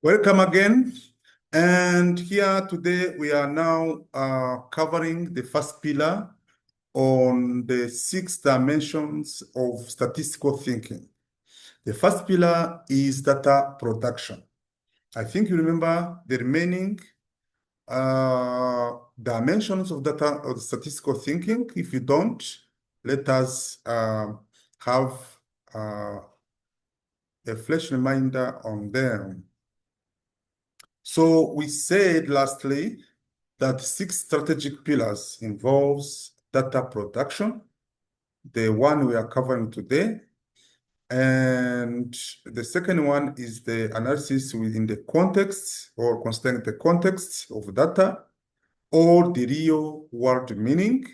Welcome again. And here today we are now covering the first pillar on the 6 dimensions of statistical thinking. The first pillar is data production. I think you remember the remaining dimensions of data of statistical thinking. If you don't, let us have a fresh reminder on them. So we said lastly that 6 strategic pillars involves data production, the one we are covering today. And the second one is the analysis within the context or considering the context of data or the real world meaning.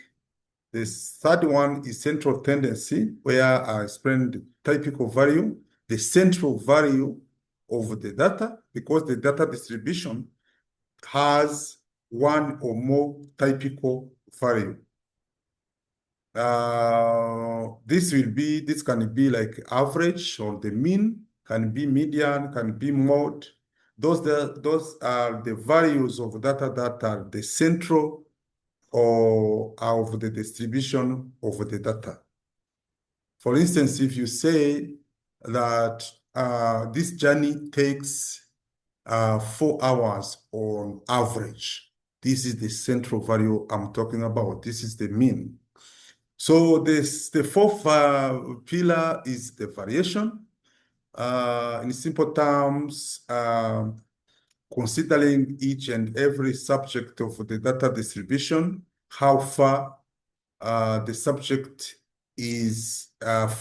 The third one is central tendency, where I explained the typical value, the central value of the data, because the data distribution has one or more typical value. This can be like average or the mean, can be median, can be mode. Those are the values of data that are the central or of the distribution of the data. For instance, if you say that this journey takes 4 hours on average, this is the central value I'm talking about. This is the mean. So the fourth pillar is the variation. In simple terms, considering each and every subject of the data distribution, how far the subject is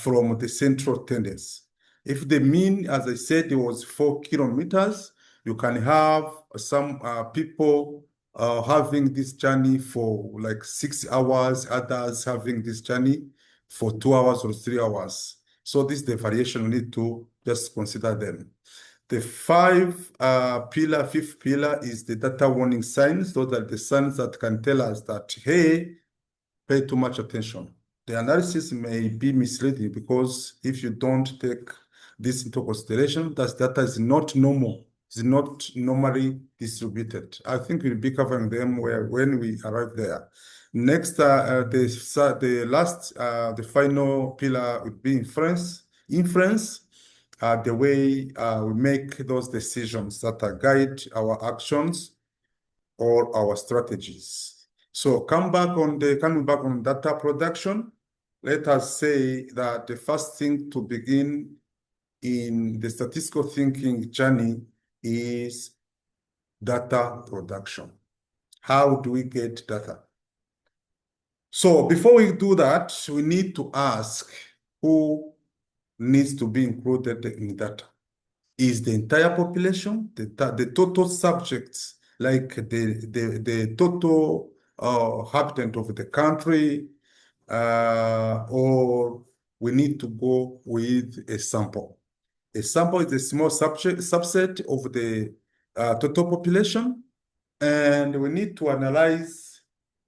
from the central tendency. If the mean, as I said, it was 4 kilometers, you can have some people having this journey for like 6 hours, others having this journey for 2 hours or 3 hours. So this is the variation, we need to just consider them. The fifth pillar is the data warning signs. Those are the signs that can tell us that, hey, pay too much attention. The analysis may be misleading because if you don't take this into consideration, that data is not normal, is not normally distributed. I think we'll be covering them when we arrive there. Next, the final pillar would be inference. Inference, the way we make those decisions that guide our actions or our strategies. So coming back on data production, let us say that the first thing to begin in the statistical thinking journey is data production. How do we get data? So before we do that, we need to ask who needs to be included in data. Is the entire population, the total subjects, like the total habitant of the country, or we need to go with a sample. A sample is a small subset of the total population, and we need to analyze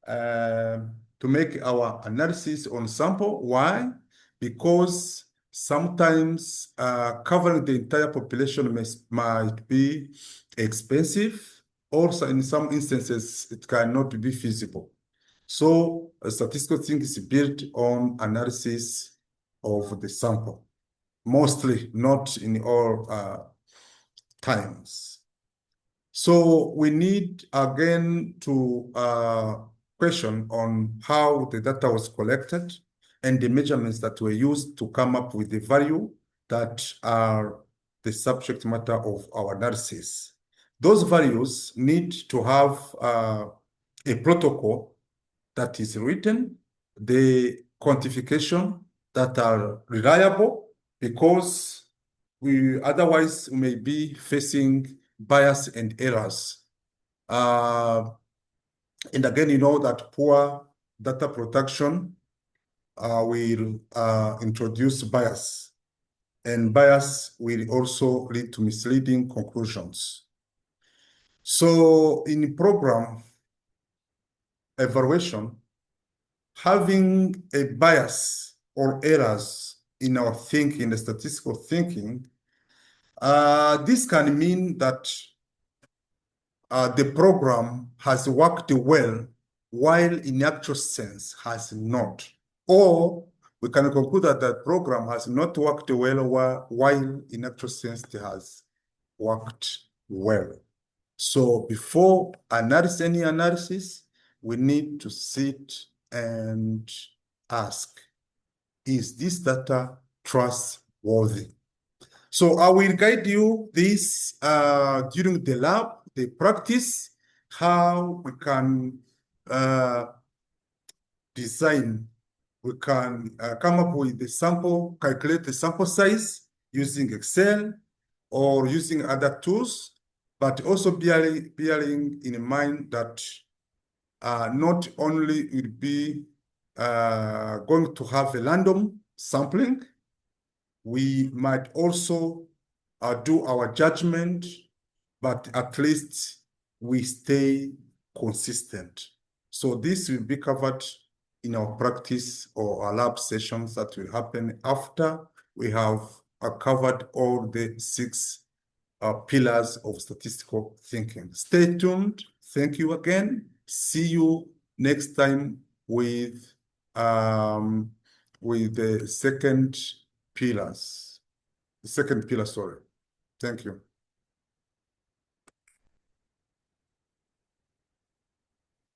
to make our analysis on sample. Why? Because sometimes covering the entire population might be expensive. Also, in some instances, it cannot be feasible. So a statistical thing is built on analysis of the sample, mostly, not in all times. So we need again to question on how the data was collected and the measurements that were used to come up with the value that are the subject matter of our analysis. Those values need to have a protocol that is written, the quantification that are reliable, because we otherwise may be facing bias and errors. And again, you know that poor data production will introduce bias, and bias will also lead to misleading conclusions. So in program evaluation, having a bias or errors in our thinking, the statistical thinking, This can mean that the program has worked well, while in actual sense has not. Or we can conclude that the program has not worked well, while in actual sense it has worked well. So before any analysis, we need to sit and ask, is this data trustworthy? So I will guide you this during the lab, the practice, how we can design, we can come up with the sample, calculate the sample size using Excel or using other tools, but also bearing in mind that not only will be going to have a random sampling, we might also do our judgment, but at least we stay consistent. So this will be covered in our practice or our lab sessions that will happen after we have covered all the 6 pillars of statistical thinking. Stay tuned. Thank you again. See you next time with the second pillar, sorry. Thank you.